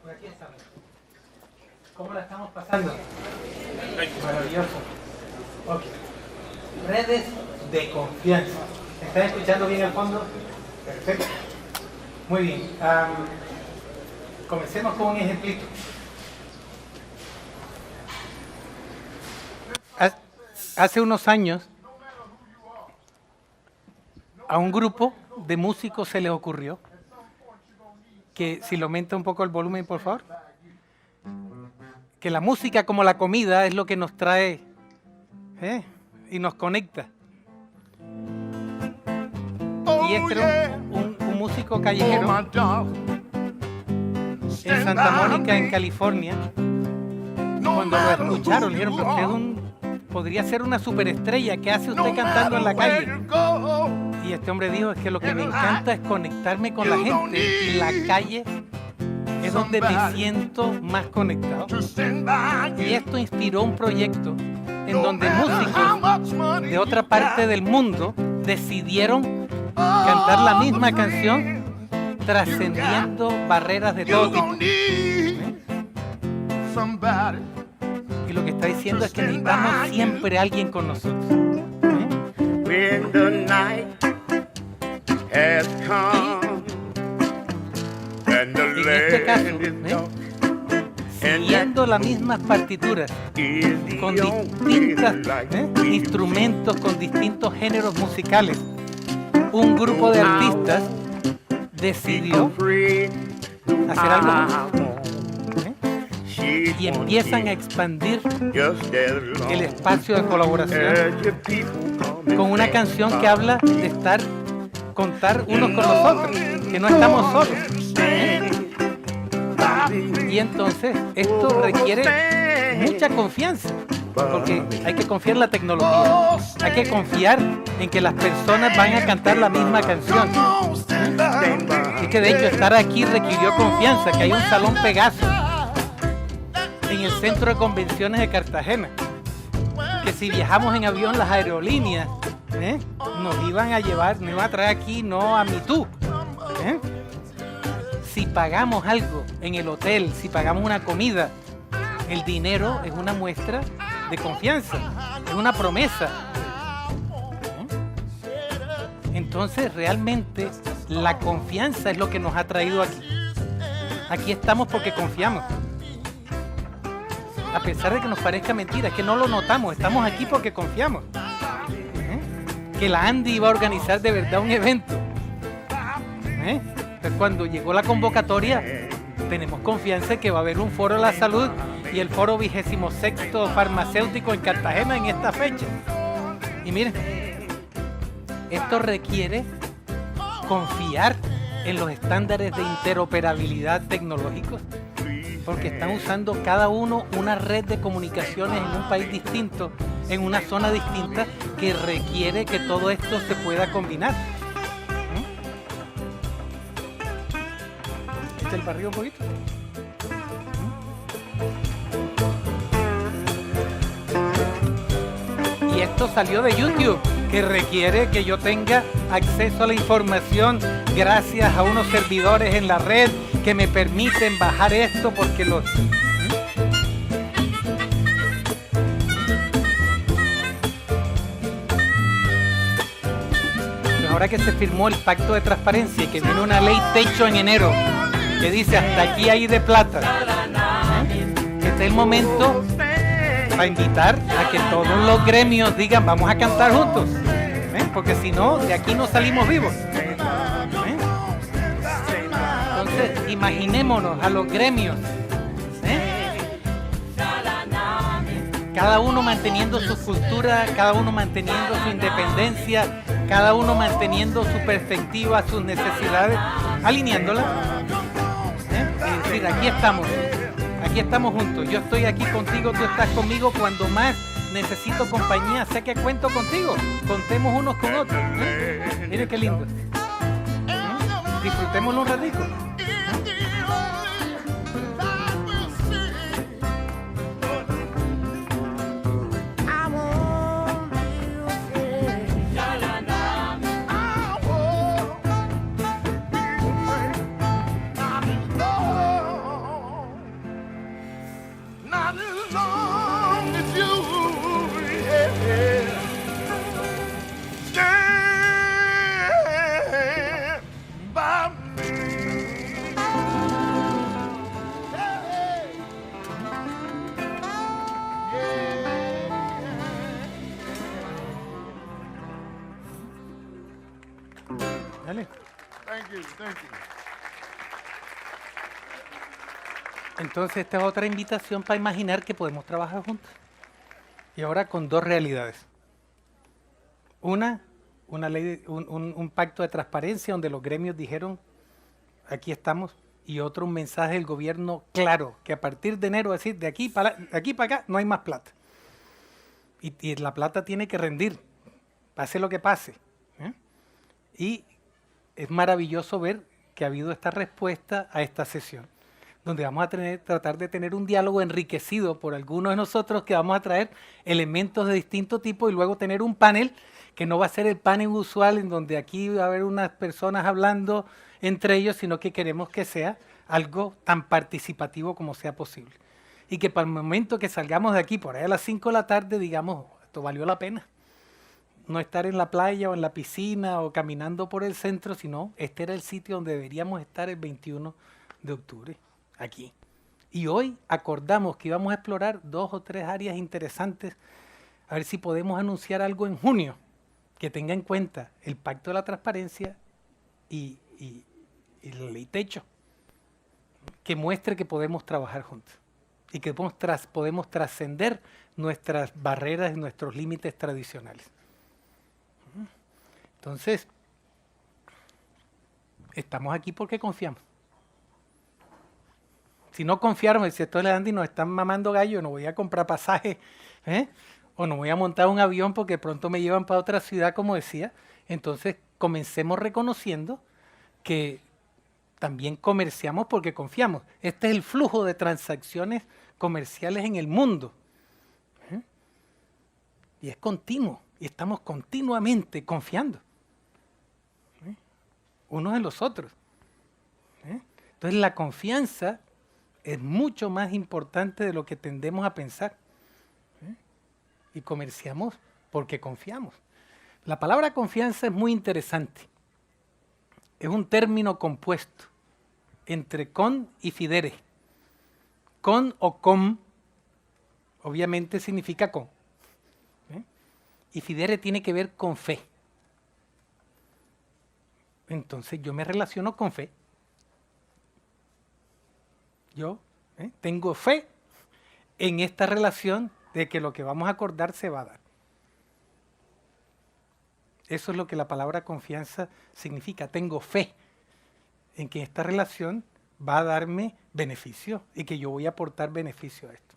Aquí estamos. ¿Cómo la estamos pasando? Maravilloso. Ok. Redes de confianza. ¿Están escuchando bien al fondo? Perfecto. Muy bien. Comencemos con un ejemplito. Hace unos años, a un grupo de músicos se les ocurrió que, si lo aumenta un poco el volumen, por favor, que la música, como la comida, es lo que nos trae y nos conecta. Y este era un músico callejero en Santa Mónica, en California. Cuando lo escucharon, dijeron, pero usted podría ser una superestrella. ¿Qué hace usted cantando en la calle? Y este hombre dijo, es que lo que me encanta es conectarme con la gente, y la calle es donde me siento más conectado. Y esto inspiró un proyecto en donde músicos de otra parte del mundo decidieron cantar la misma canción, trascendiendo barreras de todo tipo. Y lo que está diciendo es que necesitamos siempre a alguien con nosotros. When the night has come and the En este caso, land is dark, siguiendo las mismas partituras, con distintos instrumentos, con distintos géneros musicales, un grupo de artistas decidió hacer algo más. Y empiezan a expandir el espacio de colaboración con una canción que habla de contar unos con los otros, que no estamos solos. Y entonces esto requiere mucha confianza, porque hay que confiar en la tecnología, hay que confiar en que las personas van a cantar la misma canción. Es que de hecho estar aquí requirió confianza, que hay un salón Pegaso en el centro de convenciones de Cartagena, que si viajamos en avión, las aerolíneas nos iban a llevar, nos iban a traer aquí, no a Mitú. Si pagamos algo en el hotel, si pagamos una comida, el dinero es una muestra de confianza, es una promesa. Entonces realmente la confianza es lo que nos ha traído aquí. Aquí estamos porque confiamos. A pesar de que nos parezca mentira, es que no lo notamos, estamos aquí porque confiamos. Que la Andy iba a organizar de verdad un evento. Entonces, cuando llegó la convocatoria, tenemos confianza en que va a haber un foro de la salud y el foro 26º farmacéutico en Cartagena en esta fecha. Y miren, esto requiere confiar en los estándares de interoperabilidad tecnológicos, porque están usando cada uno una red de comunicaciones en un país distinto, en una zona distinta, que requiere que todo esto se pueda combinar. ¿Este el barrio un poquito? Y esto salió de YouTube, que requiere que yo tenga acceso a la información gracias a unos servidores en la red que me permiten bajar esto, porque los... Pero ahora que se firmó el Pacto de Transparencia y que viene una ley techo en enero que dice hasta aquí hay de plata, este es el momento para invitar a que todos los gremios digan vamos a cantar juntos, porque si no, de aquí no salimos vivos. Entonces, imaginémonos a los gremios, cada uno manteniendo su cultura, cada uno manteniendo su independencia, cada uno manteniendo su perspectiva, sus necesidades, alineándolas. Es decir, aquí estamos juntos, yo estoy aquí contigo, tú estás conmigo, cuando más necesito compañía, sé que cuento contigo, contemos unos con otros. Mire qué lindo. Disfrutémoslo un ratito. Entonces esta es otra invitación para imaginar que podemos trabajar juntos. Y ahora con dos realidades. Una ley, un pacto de transparencia donde los gremios dijeron, aquí estamos, y otro un mensaje del gobierno claro, que a partir de enero, es decir, de aquí para acá, no hay más plata. Y la plata tiene que rendir, pase lo que pase. Y es maravilloso ver que ha habido esta respuesta a esta sesión, donde vamos a tratar de tener un diálogo enriquecido por algunos de nosotros, que vamos a traer elementos de distinto tipo y luego tener un panel que no va a ser el panel usual en donde aquí va a haber unas personas hablando entre ellos, sino que queremos que sea algo tan participativo como sea posible. Y que para el momento que salgamos de aquí, por ahí a las 5 de la tarde, digamos, esto valió la pena. No estar en la playa o en la piscina o caminando por el centro, sino este era el sitio donde deberíamos estar el 21 de octubre, aquí. Y hoy acordamos que íbamos a explorar 2 o 3 áreas interesantes, a ver si podemos anunciar algo en junio, que tenga en cuenta el Pacto de la Transparencia y la Ley Techo, que muestre que podemos trabajar juntos y que podemos trascender nuestras barreras y nuestros límites tradicionales. Entonces, estamos aquí porque confiamos. Si no confiáramos, si esto es Andy, nos están mamando gallo, no voy a comprar pasajes, o no voy a montar un avión porque pronto me llevan para otra ciudad, como decía. Entonces, comencemos reconociendo que también comerciamos porque confiamos. Este es el flujo de transacciones comerciales en el mundo. Y es continuo, y estamos continuamente confiando unos en los otros. Entonces la confianza es mucho más importante de lo que tendemos a pensar. Y comerciamos porque confiamos. La palabra confianza es muy interesante. Es un término compuesto entre con y fidere. Con o com, obviamente significa con. Y fidere tiene que ver con fe. Entonces yo me relaciono con fe. Yo tengo fe en esta relación de que lo que vamos a acordar se va a dar. Eso es lo que la palabra confianza significa. Tengo fe en que esta relación va a darme beneficio y que yo voy a aportar beneficio a esto.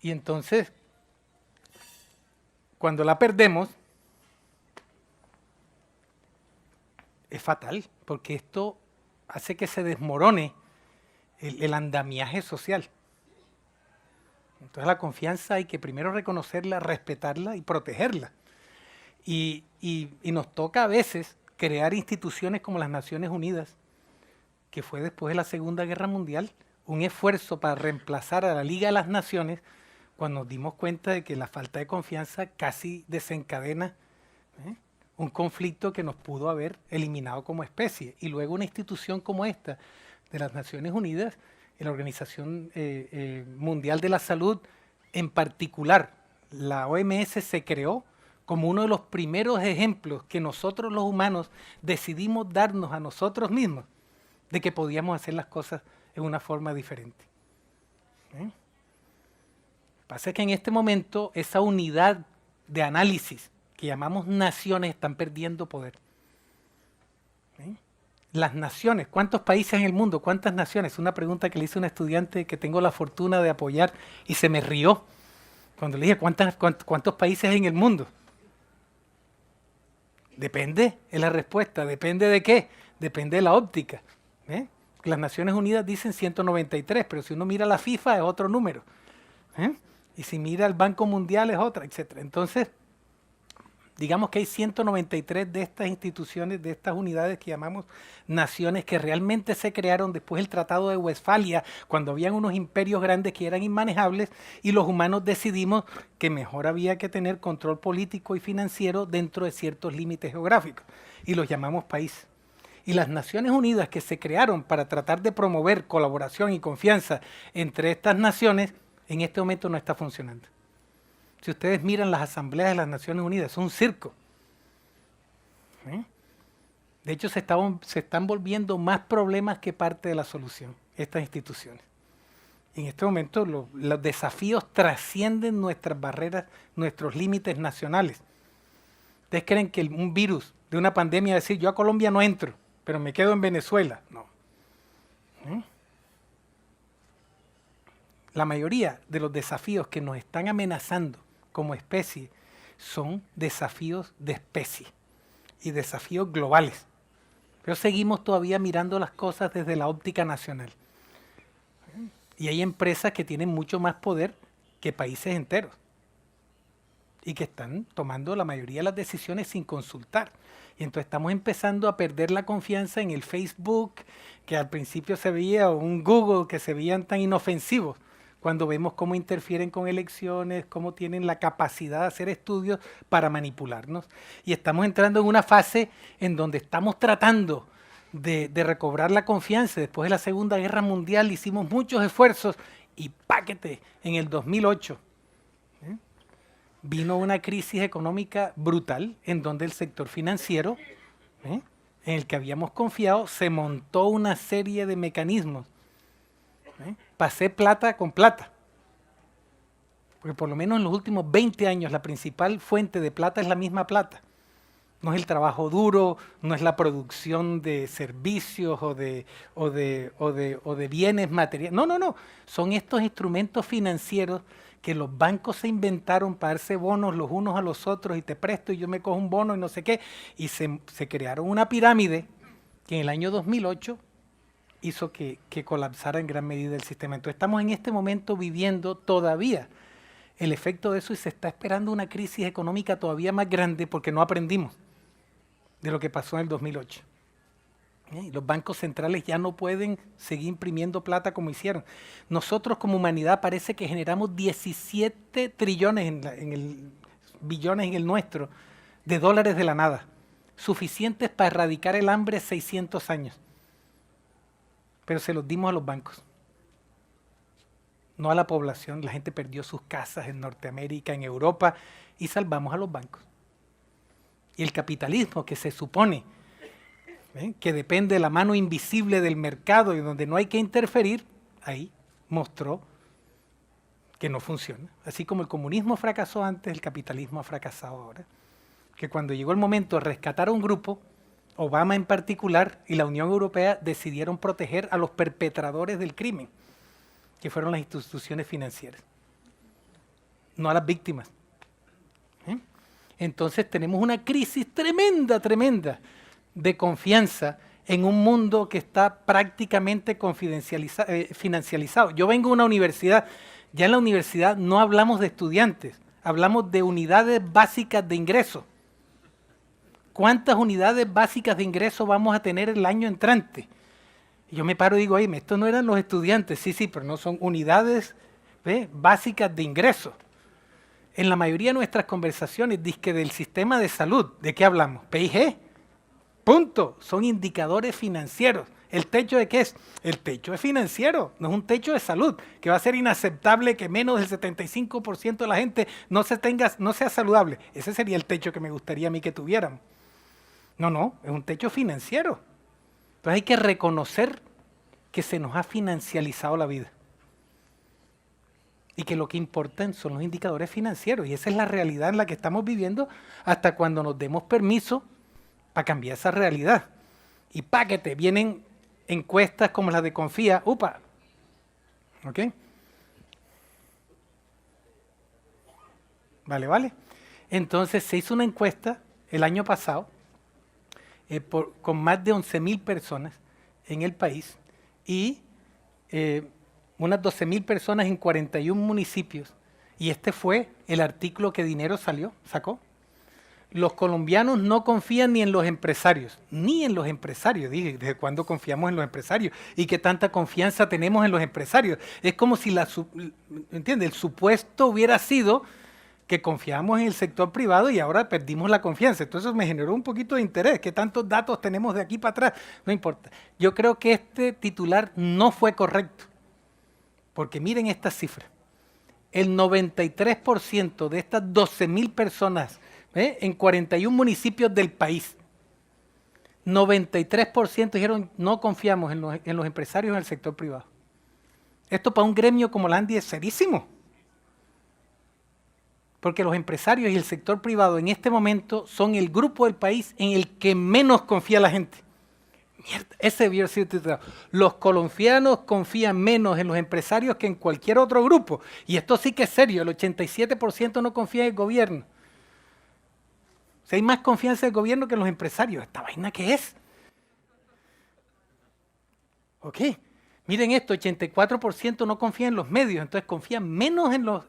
Y entonces, cuando la perdemos, es fatal, porque esto hace que se desmorone el andamiaje social. Entonces la confianza hay que primero reconocerla, respetarla y protegerla. Y nos toca a veces crear instituciones como las Naciones Unidas, que fue después de la Segunda Guerra Mundial, un esfuerzo para reemplazar a la Liga de las Naciones, cuando nos dimos cuenta de que la falta de confianza casi desencadena un conflicto que nos pudo haber eliminado como especie. Y luego una institución como esta, de las Naciones Unidas, la Organización Mundial de la Salud, en particular, la OMS se creó como uno de los primeros ejemplos que nosotros los humanos decidimos darnos a nosotros mismos de que podíamos hacer las cosas en una forma diferente. Lo que pasa es que en este momento esa unidad de análisis que llamamos naciones están perdiendo poder. Las naciones, ¿cuántos países en el mundo? ¿Cuántas naciones? Una pregunta que le hice a un estudiante que tengo la fortuna de apoyar y se me rió cuando le dije ¿cuántos países hay en el mundo? Depende, es la respuesta. ¿Depende de qué? Depende de la óptica. Las Naciones Unidas dicen 193, pero si uno mira la FIFA es otro número. Y si mira el Banco Mundial es otra, etc. Entonces, digamos que hay 193 de estas instituciones, de estas unidades que llamamos naciones, que realmente se crearon después del Tratado de Westfalia, cuando habían unos imperios grandes que eran inmanejables y los humanos decidimos que mejor había que tener control político y financiero dentro de ciertos límites geográficos y los llamamos país. Y las Naciones Unidas, que se crearon para tratar de promover colaboración y confianza entre estas naciones, en este momento no está funcionando. Si ustedes miran las asambleas de las Naciones Unidas, es un circo. De hecho, se están volviendo más problemas que parte de la solución, estas instituciones. En este momento los desafíos trascienden nuestras barreras, nuestros límites nacionales. ¿Ustedes creen que un virus de una pandemia va a decir, yo a Colombia no entro, pero me quedo en Venezuela? No. La mayoría de los desafíos que nos están amenazando como especie son desafíos de especie y desafíos globales. Pero seguimos todavía mirando las cosas desde la óptica nacional. Y hay empresas que tienen mucho más poder que países enteros y que están tomando la mayoría de las decisiones sin consultar. Y entonces estamos empezando a perder la confianza en el Facebook, que al principio se veía, o un Google, que se veían tan inofensivos, cuando vemos cómo interfieren con elecciones, cómo tienen la capacidad de hacer estudios para manipularnos. Y estamos entrando en una fase en donde estamos tratando de recobrar la confianza. Después de la Segunda Guerra Mundial hicimos muchos esfuerzos y ¡páquete! En el 2008 vino una crisis económica brutal en donde el sector financiero, en el que habíamos confiado, se montó una serie de mecanismos para hacer plata con plata. Porque por lo menos en los últimos 20 años la principal fuente de plata es la misma plata. No es el trabajo duro, no es la producción de servicios o de bienes materiales. No, no, no. Son estos instrumentos financieros que los bancos se inventaron para darse bonos los unos a los otros y te presto y yo me cojo un bono y no sé qué. Y se crearon una pirámide que en el año 2008 hizo que colapsara en gran medida el sistema. Entonces estamos en este momento viviendo todavía el efecto de eso y se está esperando una crisis económica todavía más grande porque no aprendimos de lo que pasó en el 2008. Los bancos centrales ya no pueden seguir imprimiendo plata como hicieron. Nosotros como humanidad parece que generamos 17 trillones billones en el nuestro de dólares de la nada, suficientes para erradicar el hambre 600 años. Pero se los dimos a los bancos, no a la población. La gente perdió sus casas en Norteamérica, en Europa, y salvamos a los bancos. Y el capitalismo, que se supone que depende de la mano invisible del mercado y donde no hay que interferir, ahí mostró que no funciona. Así como el comunismo fracasó antes, el capitalismo ha fracasado ahora. Que cuando llegó el momento de rescatar a un grupo, Obama en particular y la Unión Europea decidieron proteger a los perpetradores del crimen, que fueron las instituciones financieras, no a las víctimas. Entonces tenemos una crisis tremenda, tremenda de confianza en un mundo que está prácticamente financializado. Yo vengo de una universidad, ya en la universidad no hablamos de estudiantes, hablamos de unidades básicas de ingreso. ¿Cuántas unidades básicas de ingreso vamos a tener el año entrante? Y yo me paro y digo, oye, estos no eran los estudiantes, sí, pero no son unidades básicas de ingreso. En la mayoría de nuestras conversaciones, dizque del sistema de salud, ¿de qué hablamos? PIG, punto, son indicadores financieros. ¿El techo de qué es? El techo es financiero, no es un techo de salud, que va a ser inaceptable que menos del 75% de la gente no sea saludable. Ese sería el techo que me gustaría a mí que tuviéramos. No, es un techo financiero. Entonces hay que reconocer que se nos ha financializado la vida. Y que lo que importan son los indicadores financieros. Y esa es la realidad en la que estamos viviendo hasta cuando nos demos permiso para cambiar esa realidad. Y páquete, vienen encuestas como las de Confía. ¡Upa! ¿Ok? Vale. Entonces se hizo una encuesta el año pasado con más de 11.000 personas en el país y unas 12.000 personas en 41 municipios. Y este fue el artículo que Dinero sacó. Los colombianos no confían ni en los empresarios. Dije, ¿desde cuándo confiamos en los empresarios? ¿Y qué tanta confianza tenemos en los empresarios? Es como si el supuesto hubiera sido que confiamos en el sector privado y ahora perdimos la confianza. Entonces me generó un poquito de interés. ¿Qué tantos datos tenemos de aquí para atrás? No importa. Yo creo que este titular no fue correcto. Porque miren estas cifras. El 93% de estas 12.000 personas en 41 municipios del país 93% dijeron no confiamos en los empresarios en el sector privado. Esto para un gremio como la ANDI es serísimo. Porque los empresarios y el sector privado en este momento son el grupo del país en el que menos confía la gente. Mierda, ese debió ser titulado. Los colombianos confían menos en los empresarios que en cualquier otro grupo. Y esto sí que es serio, el 87% no confía en el gobierno. O sea, hay más confianza en el gobierno que en los empresarios. ¿Esta vaina qué es? Ok, miren esto, 84% no confía en los medios, entonces confían menos en los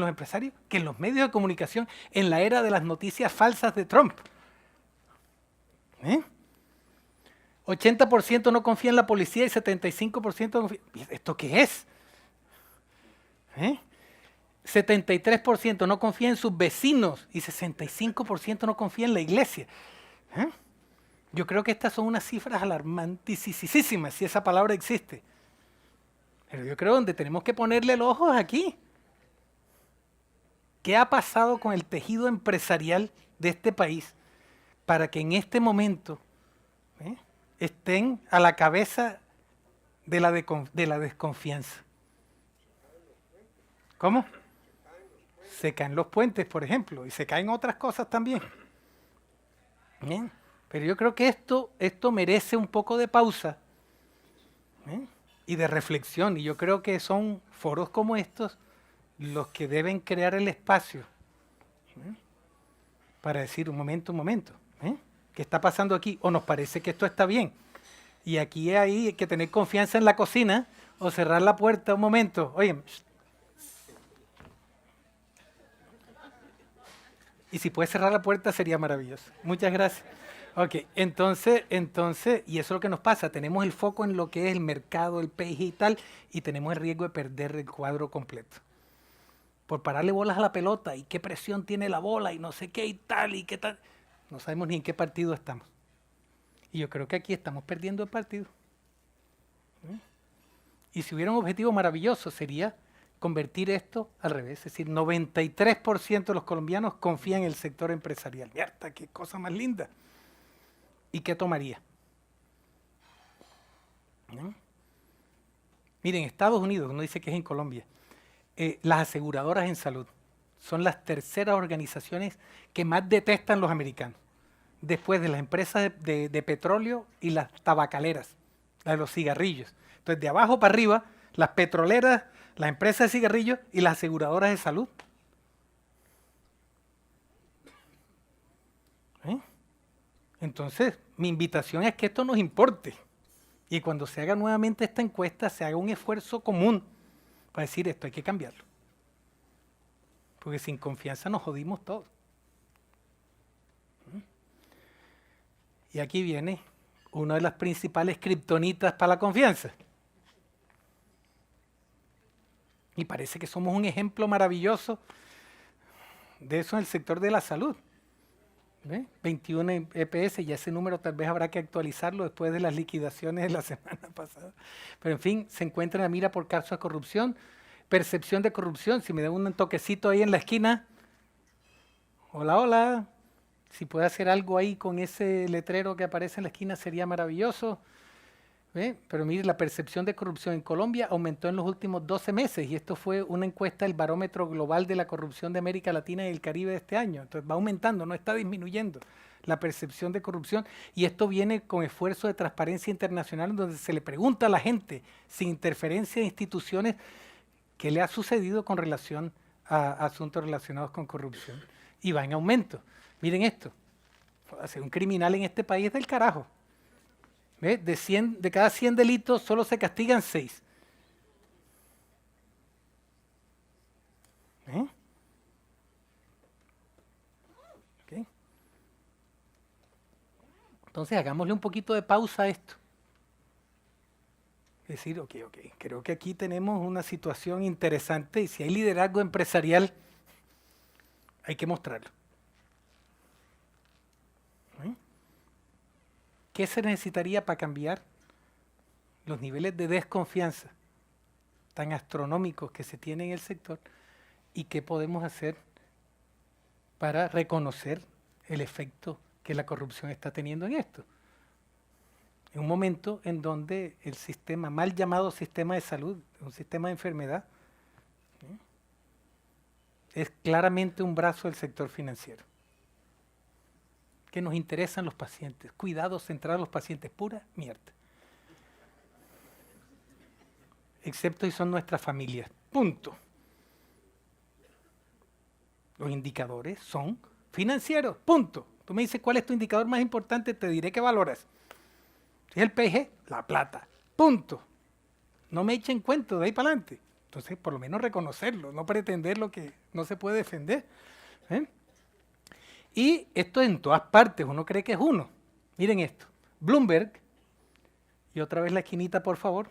empresarios que en los medios de comunicación en la era de las noticias falsas de Trump. 80% no confía en la policía y 75% confía. ¿Esto qué es? 73% no confía en sus vecinos y 65% no confía en la iglesia. Yo creo que estas son unas cifras alarmantísimas, si esa palabra existe. Pero yo creo que donde tenemos que ponerle el ojo es aquí. ¿Qué ha pasado con el tejido empresarial de este país para que en este momento estén a la cabeza de la desconfianza? ¿Cómo? Se caen los puentes, por ejemplo, y se caen otras cosas también. Bien. Pero yo creo que esto merece un poco de pausa y de reflexión, y yo creo que son foros como estos los que deben crear el espacio para decir un momento, ¿qué está pasando aquí? O nos parece que esto está bien. Y aquí hay que tener confianza en la cocina o cerrar la puerta un momento. Oye, y si puedes cerrar la puerta sería maravilloso. Muchas gracias. Ok, entonces, y eso es lo que nos pasa. Tenemos el foco en lo que es el mercado, el PIB y tal, y tenemos el riesgo de perder el cuadro completo. Por pararle bolas a la pelota y qué presión tiene la bola y no sé qué y tal y qué tal. No sabemos ni en qué partido estamos. Y yo creo que aquí estamos perdiendo el partido. Y si hubiera un objetivo maravilloso sería convertir esto al revés. Es decir, 93% de los colombianos confían en el sector empresarial. ¡Mierda, qué cosa más linda! ¿Y qué tomaría? Miren, Estados Unidos, uno dice que es en Colombia, las aseguradoras en salud son las terceras organizaciones que más detestan los americanos, después de las empresas de petróleo y las tabacaleras, las de los cigarrillos. Entonces, de abajo para arriba, las petroleras, las empresas de cigarrillos y las aseguradoras de salud. Entonces, mi invitación es que esto nos importe y cuando se haga nuevamente esta encuesta, se haga un esfuerzo común para decir esto hay que cambiarlo. Porque sin confianza nos jodimos todos. Y aquí viene una de las principales kriptonitas para la confianza. Y parece que somos un ejemplo maravilloso de eso en el sector de la salud. 21 EPS, y ese número tal vez habrá que actualizarlo después de las liquidaciones de la semana pasada. Pero en fin, se encuentra en la mira por casos de corrupción, percepción de corrupción. Si me da un toquecito ahí en la esquina, hola, hola, si puede hacer algo ahí con ese letrero que aparece en la esquina sería maravilloso. Pero mire, la percepción de corrupción en Colombia aumentó en los últimos 12 meses y esto fue una encuesta del Barómetro Global de la Corrupción de América Latina y el Caribe de este año. Entonces va aumentando, no está disminuyendo la percepción de corrupción y esto viene con esfuerzo de transparencia internacional donde se le pregunta a la gente, sin interferencia de instituciones, qué le ha sucedido con relación a asuntos relacionados con corrupción. Y va en aumento. Miren esto, ser un criminal en este país es del carajo. De cada 100 delitos solo se castigan 6. Okay. Entonces hagámosle un poquito de pausa a esto. Es decir, ok, creo que aquí tenemos una situación interesante y si hay liderazgo empresarial, hay que mostrarlo. ¿Qué se necesitaría para cambiar los niveles de desconfianza tan astronómicos que se tienen en el sector? ¿Y qué podemos hacer para reconocer el efecto que la corrupción está teniendo en esto? En un momento en donde el sistema, mal llamado sistema de salud, un sistema de enfermedad, es claramente un brazo del sector financiero. Que nos interesan los pacientes, cuidados centrados en los pacientes, pura mierda. Excepto si son nuestras familias, punto. Los indicadores son financieros, punto. Tú me dices cuál es tu indicador más importante, te diré qué valoras. Si es el PIB, la plata, punto. No me echen cuento de ahí para adelante. Entonces, por lo menos reconocerlo, no pretender lo que no se puede defender. Y esto en todas partes, uno cree que es uno. Miren esto, Bloomberg, y otra vez la esquinita, por favor.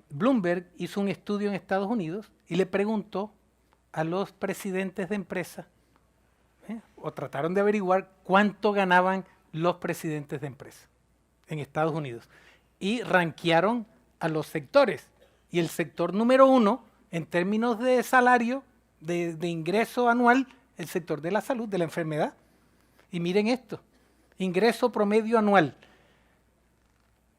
Bloomberg hizo un estudio en Estados Unidos y le preguntó a los presidentes de empresas, o trataron de averiguar cuánto ganaban los presidentes de empresas en Estados Unidos. Y rankearon a los sectores. Y el sector número 1, en términos de salario, de ingreso anual, el sector de la salud, de la enfermedad. Y miren esto, ingreso promedio anual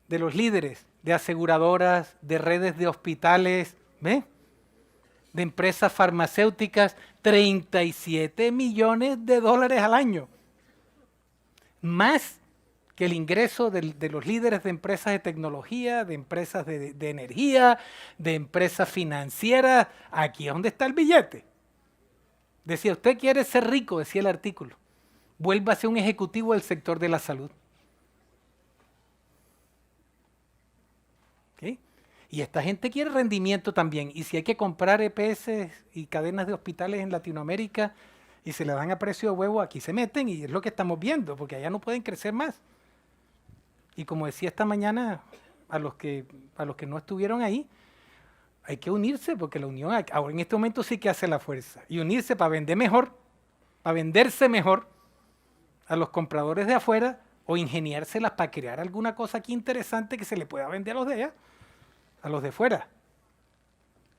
de los líderes de aseguradoras, de redes de hospitales, ¿ve? De empresas farmacéuticas, 37 millones de dólares al año. Más que el ingreso de los líderes de empresas de tecnología, de empresas de energía, de empresas financieras. Aquí es donde está el billete. Decía, usted quiere ser rico, decía el artículo, vuélvase un ejecutivo del sector de la salud. ¿Okay? Y esta gente quiere rendimiento también. Y si hay que comprar EPS y cadenas de hospitales en Latinoamérica y se le dan a precio de huevo, aquí se meten y es lo que estamos viendo, porque allá no pueden crecer más. Y como decía esta mañana, a los que no estuvieron ahí, hay que unirse, porque la unión ahora en este momento sí que hace la fuerza. Y unirse para vender mejor, para venderse mejor a los compradores de afuera, o ingeniárselas para crear alguna cosa aquí interesante que se le pueda vender a los de allá, a los de fuera.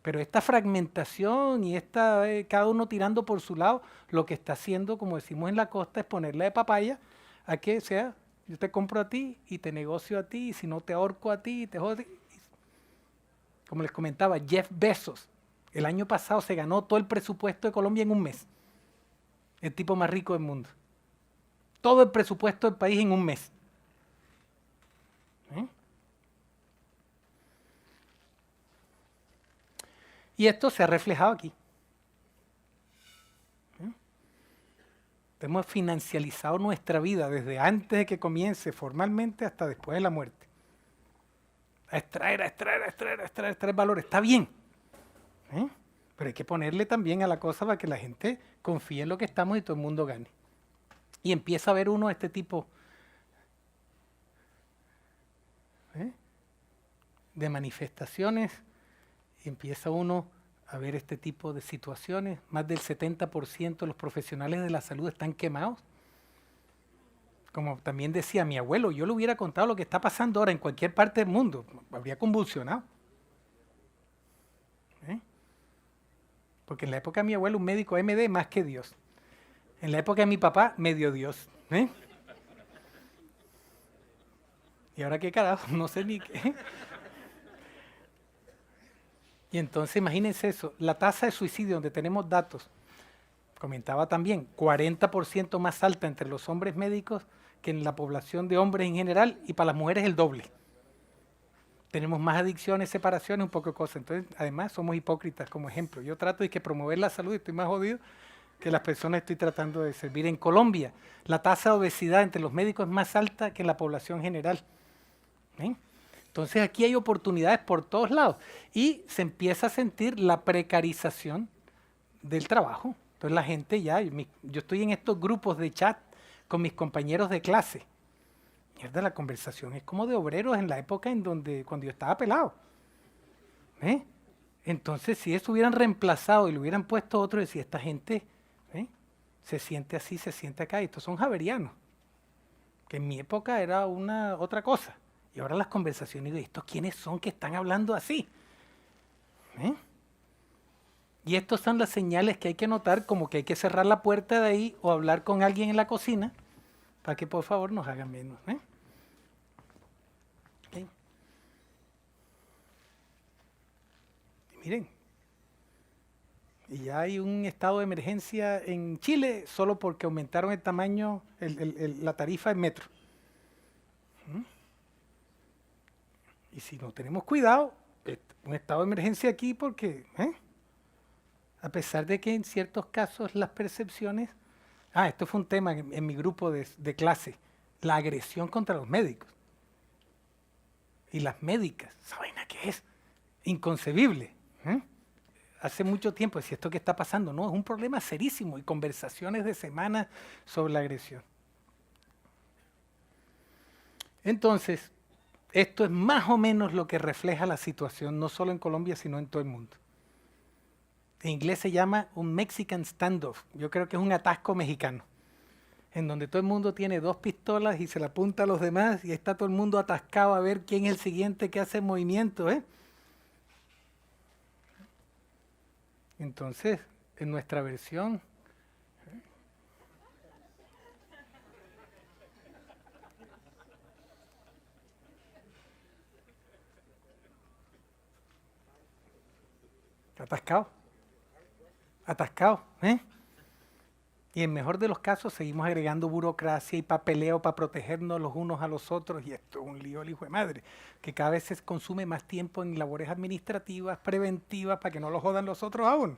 Pero esta fragmentación y cada uno tirando por su lado, lo que está haciendo, como decimos en la costa, es ponerle de papaya a que sea, yo te compro a ti y te negocio a ti, y si no te ahorco a ti y te jodo. Como les comentaba, Jeff Bezos, el año pasado se ganó todo el presupuesto de Colombia en un mes. El tipo más rico del mundo. Todo el presupuesto del país en un mes. Y esto se ha reflejado aquí. Hemos financializado nuestra vida desde antes de que comience formalmente hasta después de la muerte. A extraer valor. Está bien. Pero hay que ponerle también a la cosa para que la gente confíe en lo que estamos y todo el mundo gane. Y empieza a ver uno este tipo de manifestaciones, y empieza uno a ver este tipo de situaciones. Más del 70% de los profesionales de la salud están quemados. Como también decía mi abuelo, yo le hubiera contado lo que está pasando ahora en cualquier parte del mundo, habría convulsionado. Porque en la época de mi abuelo, un médico MD más que Dios. En la época de mi papá, medio Dios. Y ahora qué carajo, no sé ni qué. Y entonces imagínense eso, la tasa de suicidio donde tenemos datos, comentaba también, 40% más alta entre los hombres médicos que en la población de hombres en general, y para las mujeres el doble. Tenemos más adicciones, separaciones, un poco de cosas. Entonces, además, somos hipócritas como ejemplo. Yo trato de promover la salud y estoy más jodido que las personas que estoy tratando de servir. En Colombia, la tasa de obesidad entre los médicos es más alta que en la población general. Entonces, aquí hay oportunidades por todos lados. Y se empieza a sentir la precarización del trabajo. Entonces, la gente ya, yo estoy en estos grupos de chat con mis compañeros de clase. Mierda, la conversación es como de obreros en la época cuando yo estaba pelado. Entonces, si eso hubieran reemplazado y lo hubieran puesto otro, decía, esta gente se siente así, se siente acá. Y estos son javerianos, que en mi época era otra cosa. Y ahora las conversaciones, digo, ¿estos quiénes son que están hablando así? Y estas son las señales que hay que notar, como que hay que cerrar la puerta de ahí o hablar con alguien en la cocina para que por favor nos hagan menos. Okay. Y miren, y ya hay un estado de emergencia en Chile solo porque aumentaron el tamaño, la tarifa en metro. Y si no tenemos cuidado, un estado de emergencia aquí porque, a pesar de que en ciertos casos las percepciones... esto fue un tema en mi grupo de clase, la agresión contra los médicos. Y las médicas, ¿saben a qué es? Inconcebible. Hace mucho tiempo decía, ¿esto qué está pasando? No, es un problema serísimo y conversaciones de semanas sobre la agresión. Entonces, esto es más o menos lo que refleja la situación, no solo en Colombia, sino en todo el mundo. En inglés se llama un Mexican standoff. Yo creo que es un atasco mexicano, en donde todo el mundo tiene 2 pistolas y se la apunta a los demás y está todo el mundo atascado a ver quién es el siguiente que hace movimiento. Entonces, en nuestra versión... Atascado. Atascado, Y en mejor de los casos seguimos agregando burocracia y papeleo para protegernos los unos a los otros, y esto es un lío el hijo de madre, que cada vez se consume más tiempo en labores administrativas, preventivas, para que no lo jodan los otros aún.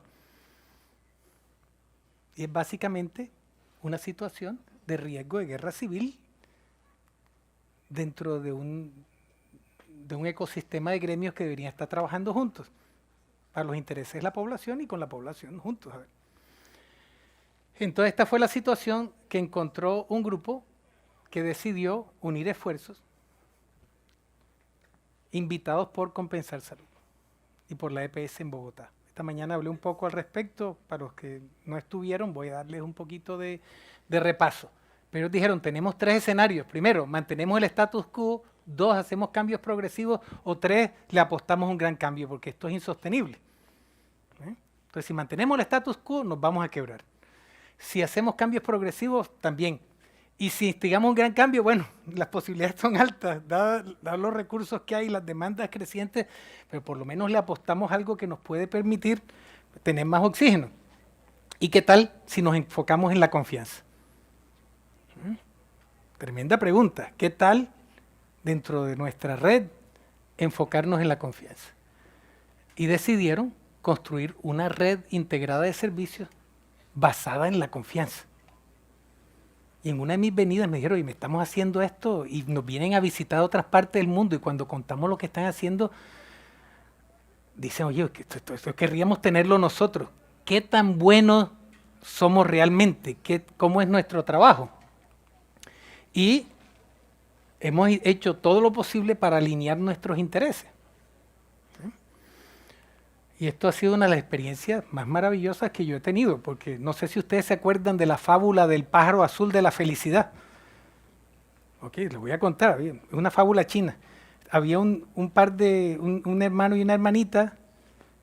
Y es básicamente una situación de riesgo de guerra civil dentro de un ecosistema de gremios que deberían estar trabajando juntos, para los intereses de la población y con la población juntos. Entonces esta fue la situación que encontró un grupo que decidió unir esfuerzos, invitados por Compensar Salud y por la EPS en Bogotá. Esta mañana hablé un poco al respecto, para los que no estuvieron voy a darles un poquito de repaso. Pero dijeron, tenemos 3 escenarios. Primero, mantenemos el status quo. 2, hacemos cambios progresivos. O 3, le apostamos un gran cambio, porque esto es insostenible. Entonces, si mantenemos el status quo, nos vamos a quebrar. Si hacemos cambios progresivos, también. Y si instigamos un gran cambio, bueno, las posibilidades son altas, dados los recursos que hay, las demandas crecientes, pero por lo menos le apostamos algo que nos puede permitir tener más oxígeno. ¿Y qué tal si nos enfocamos en la confianza? Tremenda pregunta. ¿Qué tal dentro de nuestra red enfocarnos en la confianza? Y decidieron construir una red integrada de servicios basada en la confianza. Y en una de mis venidas me dijeron, oye, me estamos haciendo esto y nos vienen a visitar a otras partes del mundo, y cuando contamos lo que están haciendo, dicen, oye, esto querríamos tenerlo nosotros. ¿Qué tan buenos somos realmente? ¿Cómo es nuestro trabajo? Y hemos hecho todo lo posible para alinear nuestros intereses. Y esto ha sido una de las experiencias más maravillosas que yo he tenido, porque no sé si ustedes se acuerdan de la fábula del pájaro azul de la felicidad. Ok, les voy a contar, es una fábula china. Había un hermano y una hermanita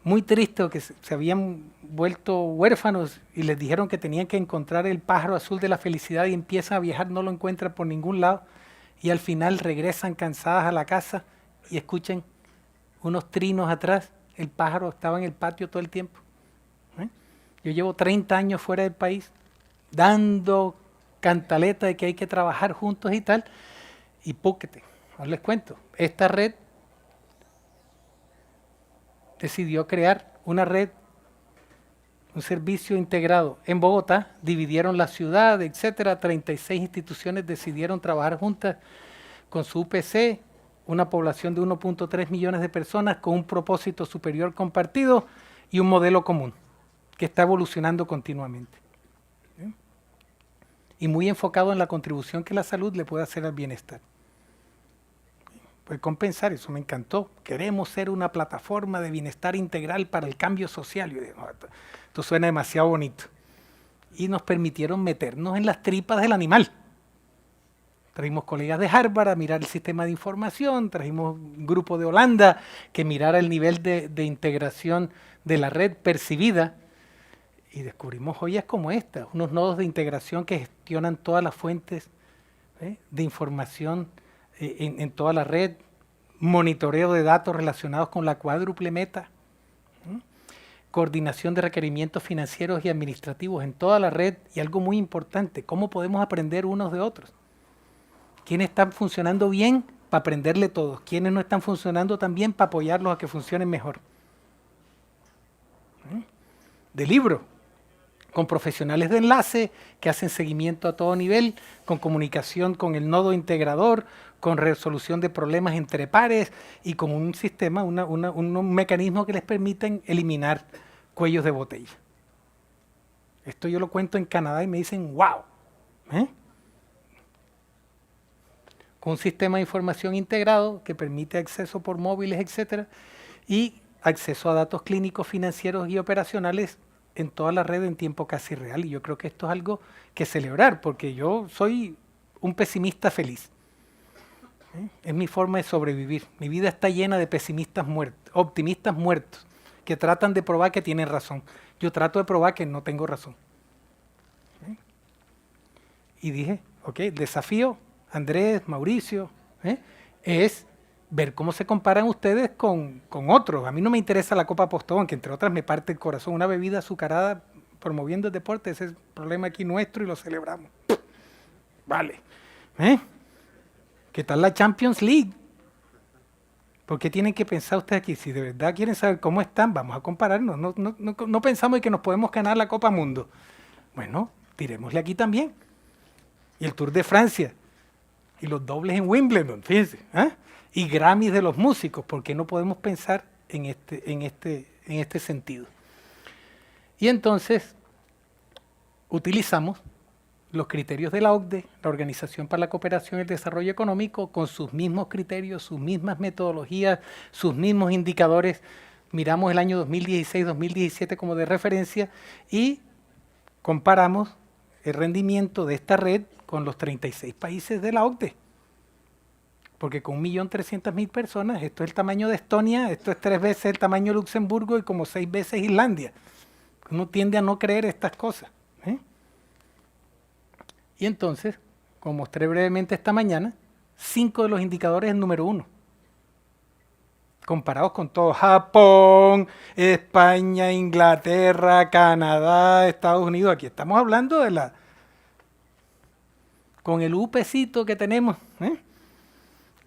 muy tristes, que se habían vuelto huérfanos, y les dijeron que tenían que encontrar el pájaro azul de la felicidad, y empiezan a viajar, no lo encuentran por ningún lado, y al final regresan cansadas a la casa y escuchan unos trinos atrás. El pájaro estaba en el patio todo el tiempo. Yo llevo 30 años fuera del país, dando cantaleta de que hay que trabajar juntos y tal, y póquete, ahora les cuento, esta red decidió crear una red, un servicio integrado en Bogotá, dividieron la ciudad, etcétera, 36 instituciones decidieron trabajar juntas con su UPC, una población de 1.3 millones de personas con un propósito superior compartido y un modelo común que está evolucionando continuamente. ¿Sí? Y muy enfocado en la contribución que la salud le puede hacer al bienestar. Pues Compensar, eso me encantó. Queremos ser una plataforma de bienestar integral para el cambio social. Yo dije, no, esto suena demasiado bonito. Y nos permitieron meternos en las tripas del animal. Trajimos colegas de Harvard a mirar el sistema de información, trajimos un grupo de Holanda que mirara el nivel de integración de la red percibida, y descubrimos joyas como esta, unos nodos de integración que gestionan todas las fuentes de información en toda la red, monitoreo de datos relacionados con la cuádruple meta, coordinación de requerimientos financieros y administrativos en toda la red, y algo muy importante, cómo podemos aprender unos de otros. ¿Quiénes están funcionando bien? Para aprenderle todos. ¿Quiénes no están funcionando tan bien? Para apoyarlos a que funcionen mejor. De libro, con profesionales de enlace que hacen seguimiento a todo nivel, con comunicación con el nodo integrador, con resolución de problemas entre pares y con un sistema, un mecanismo que les permiten eliminar cuellos de botella. Esto yo lo cuento en Canadá y me dicen, wow. Con un sistema de información integrado que permite acceso por móviles, etcétera, y acceso a datos clínicos, financieros y operacionales en toda la red en tiempo casi real. Y yo creo que esto es algo que celebrar, porque yo soy un pesimista feliz. Es mi forma de sobrevivir. Mi vida está llena de pesimistas muertos, optimistas muertos, que tratan de probar que tienen razón. Yo trato de probar que no tengo razón. Y dije, ok, el desafío, Andrés, Mauricio, es ver cómo se comparan ustedes con otros. A mí no me interesa la Copa Postobón, que entre otras me parte el corazón. Una bebida azucarada promoviendo el deporte, ese es el problema aquí nuestro y lo celebramos. Vale. ¿Qué tal la Champions League? ¿Por qué tienen que pensar ustedes aquí? Si de verdad quieren saber cómo están, vamos a compararnos. No pensamos en que nos podemos ganar la Copa Mundo. Bueno, tirémosle aquí también. Y el Tour de Francia. Y los dobles en Wimbledon, fíjense. Y Grammys de los músicos. ¿Por qué no podemos pensar en este sentido? Y entonces utilizamos los criterios de la OCDE, la Organización para la Cooperación y el Desarrollo Económico, con sus mismos criterios, sus mismas metodologías, sus mismos indicadores. Miramos el año 2016-2017 como de referencia y comparamos el rendimiento de esta red con los 36 países de la OCDE. Porque con 1.300.000 personas, esto es el tamaño de Estonia, esto es 3 veces el tamaño de Luxemburgo y como 6 veces Islandia. Uno tiende a no creer estas cosas. Y entonces, como mostré brevemente esta mañana, 5 de los indicadores en número 1. Comparados con todo Japón, España, Inglaterra, Canadá, Estados Unidos. Aquí estamos hablando de con el UPcito que tenemos,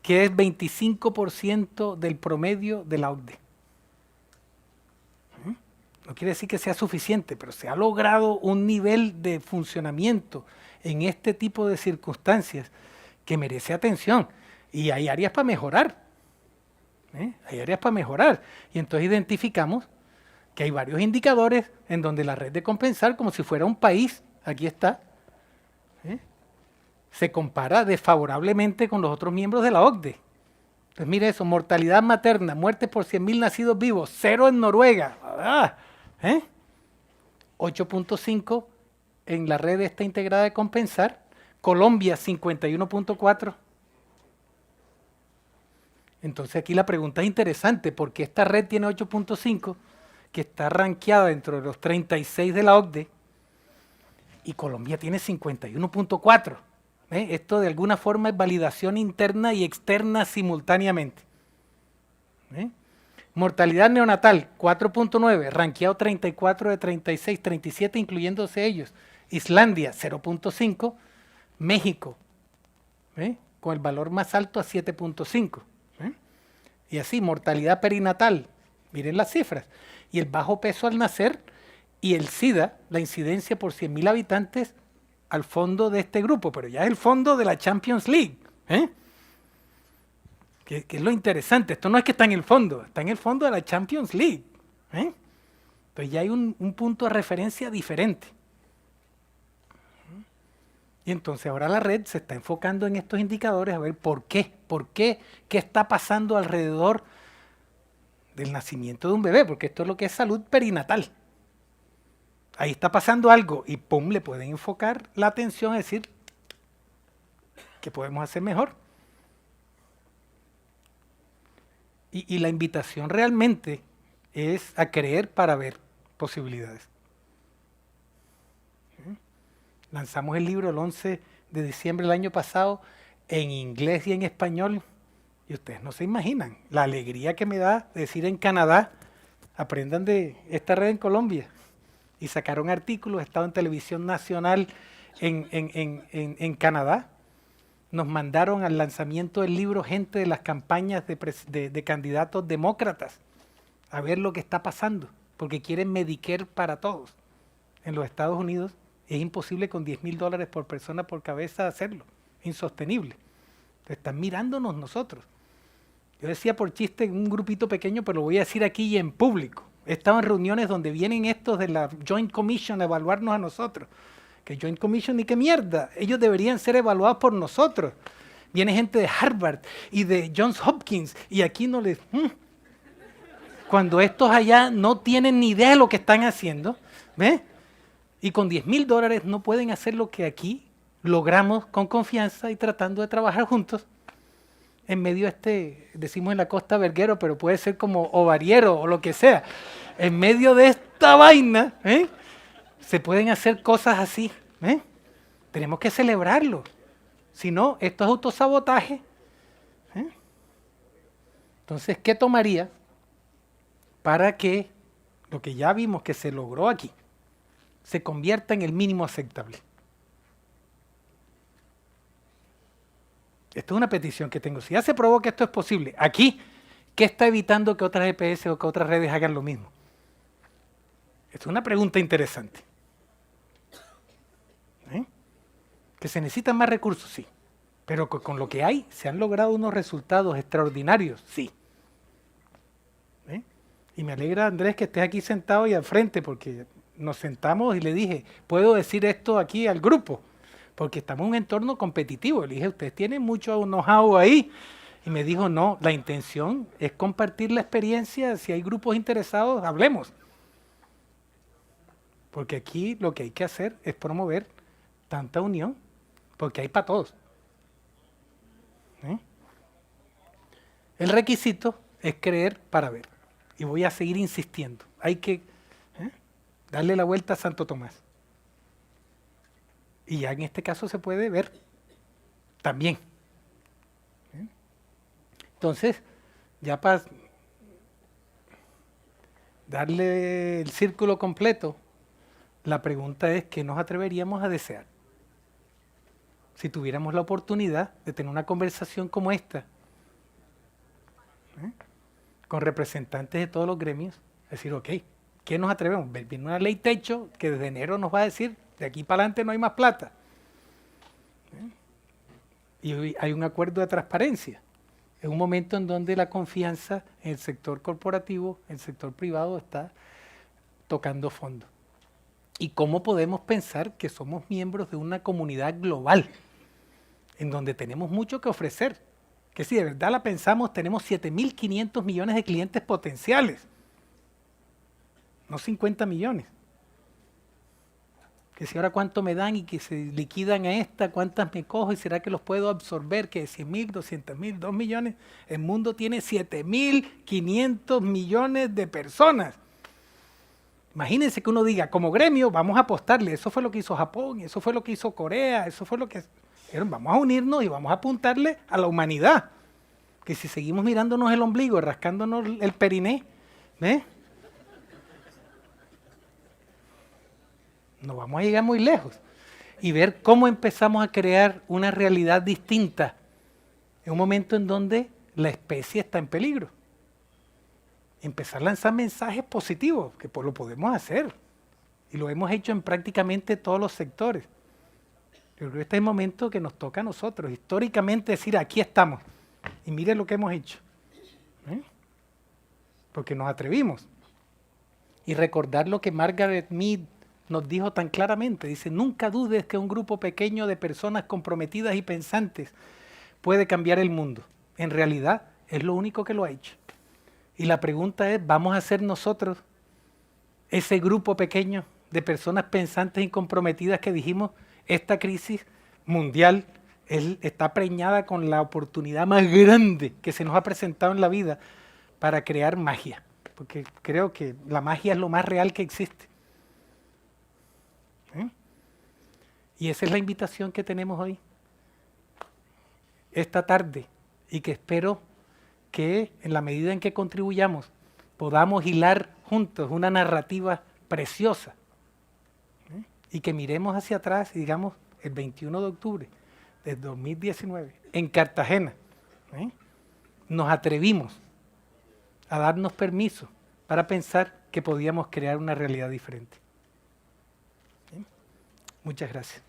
que es 25% del promedio de la OCDE. No quiere decir que sea suficiente, pero se ha logrado un nivel de funcionamiento en este tipo de circunstancias que merece atención. Y hay áreas para mejorar. Hay áreas para mejorar. Y entonces identificamos que hay varios indicadores en donde la red de compensar, como si fuera un país, aquí está, se compara desfavorablemente con los otros miembros de la OCDE. Entonces mire eso, mortalidad materna, muertes por 100.000 nacidos vivos, 0 en Noruega. 8.5 en la red esta integrada de compensar, Colombia 51.4. Entonces aquí la pregunta es interesante, porque esta red tiene 8.5, que está rankeada dentro de los 36 de la OCDE, y Colombia tiene 51.4. Esto de alguna forma es validación interna y externa simultáneamente. Mortalidad neonatal, 4.9, rankeado 34 de 36, 37 incluyéndose ellos. Islandia, 0.5, México, con el valor más alto a 7.5. Y así, mortalidad perinatal, miren las cifras. Y el bajo peso al nacer y el SIDA, la incidencia por 100.000 habitantes al fondo de este grupo, pero ya es el fondo de la Champions League. Que es lo interesante, esto no es que está en el fondo, está en el fondo de la Champions League. Entonces ya hay un punto de referencia diferente. Y entonces ahora la red se está enfocando en estos indicadores a ver por qué, qué está pasando alrededor del nacimiento de un bebé, porque esto es lo que es salud perinatal. Ahí está pasando algo y pum, le pueden enfocar la atención a decir qué podemos hacer mejor. Y la invitación realmente es a creer para ver posibilidades. Lanzamos el libro el 11 de diciembre del año pasado en inglés y en español. Y ustedes no se imaginan la alegría que me da decir en Canadá, aprendan de esta red en Colombia. Y sacaron artículos, he estado en televisión nacional en Canadá. Nos mandaron al lanzamiento del libro gente de las campañas de candidatos demócratas a ver lo que está pasando, porque quieren Medicare para todos. En los Estados Unidos es imposible con $10,000 por persona por cabeza hacerlo, insostenible. Están mirándonos nosotros. Yo decía por chiste en un grupito pequeño, pero lo voy a decir aquí y en público. He estado en reuniones donde vienen estos de la Joint Commission a evaluarnos a nosotros. Que Joint Commission ni qué mierda, ellos deberían ser evaluados por nosotros. Viene gente de Harvard y de Johns Hopkins y aquí no les... Cuando estos allá no tienen ni idea de lo que están haciendo, ¿ves? Y con $10,000 no pueden hacer lo que aquí logramos con confianza y tratando de trabajar juntos. En medio decimos en la costa verguero, pero puede ser como ovariero o lo que sea. En medio de esta vaina, se pueden hacer cosas así. Tenemos que celebrarlo. Si no, esto es autosabotaje. Entonces, ¿qué tomaría para que lo que ya vimos que se logró aquí se convierta en el mínimo aceptable? Esto es una petición que tengo. Si ya se probó que esto es posible, aquí, ¿qué está evitando que otras EPS o que otras redes hagan lo mismo? Esto es una pregunta interesante. ¿Que se necesitan más recursos? Sí. Pero con lo que hay, ¿se han logrado unos resultados extraordinarios? Sí. Y me alegra, Andrés, que estés aquí sentado y al frente, porque nos sentamos y le dije, ¿puedo decir esto aquí al grupo? Porque estamos en un entorno competitivo. Le dije, ustedes tienen mucho know-how ahí. Y me dijo, no, la intención es compartir la experiencia. Si hay grupos interesados, hablemos. Porque aquí lo que hay que hacer es promover tanta unión, porque hay para todos. El requisito es creer para ver. Y voy a seguir insistiendo. Hay que darle la vuelta a Santo Tomás. Y ya en este caso se puede ver también. Entonces, ya para darle el círculo completo, la pregunta es, ¿qué nos atreveríamos a desear? Si tuviéramos la oportunidad de tener una conversación como esta, con representantes de todos los gremios, decir, ok, ¿qué nos atrevemos? Viene una ley techo que desde enero nos va a decir, de aquí para adelante no hay más plata. Y hoy hay un acuerdo de transparencia. Es un momento en donde la confianza en el sector corporativo, en el sector privado está tocando fondo. ¿Y cómo podemos pensar que somos miembros de una comunidad global en donde tenemos mucho que ofrecer? Que si de verdad la pensamos, tenemos 7.500 millones de clientes potenciales, no 50 millones. Que si ahora cuánto me dan y que se liquidan a esta, cuántas me cojo y será que los puedo absorber, que 100.000, 200.000, 2 millones. El mundo tiene 7.500 millones de personas. Imagínense que uno diga, como gremio, vamos a apostarle. Eso fue lo que hizo Japón, eso fue lo que hizo Corea, eso fue lo que... Vamos a unirnos y vamos a apuntarle a la humanidad. Que si seguimos mirándonos el ombligo, rascándonos el periné, no vamos a llegar muy lejos. Y ver cómo empezamos a crear una realidad distinta en un momento en donde la especie está en peligro. Empezar a lanzar mensajes positivos, que lo podemos hacer. Y lo hemos hecho en prácticamente todos los sectores. Yo creo que este es el momento que nos toca a nosotros, históricamente decir, aquí estamos. Y miren lo que hemos hecho. Porque nos atrevimos. Y recordar lo que Margaret Mead nos dijo tan claramente. Dice, nunca dudes que un grupo pequeño de personas comprometidas y pensantes puede cambiar el mundo. En realidad, es lo único que lo ha hecho. Y la pregunta es, ¿vamos a ser nosotros ese grupo pequeño de personas pensantes y comprometidas que dijimos, esta crisis mundial está preñada con la oportunidad más grande que se nos ha presentado en la vida para crear magia? Porque creo que la magia es lo más real que existe. Y esa es la invitación que tenemos hoy, esta tarde, y que espero que en la medida en que contribuyamos podamos hilar juntos una narrativa preciosa, y que miremos hacia atrás y digamos el 21 de octubre de 2019 en Cartagena, nos atrevimos a darnos permiso para pensar que podíamos crear una realidad diferente. Muchas gracias.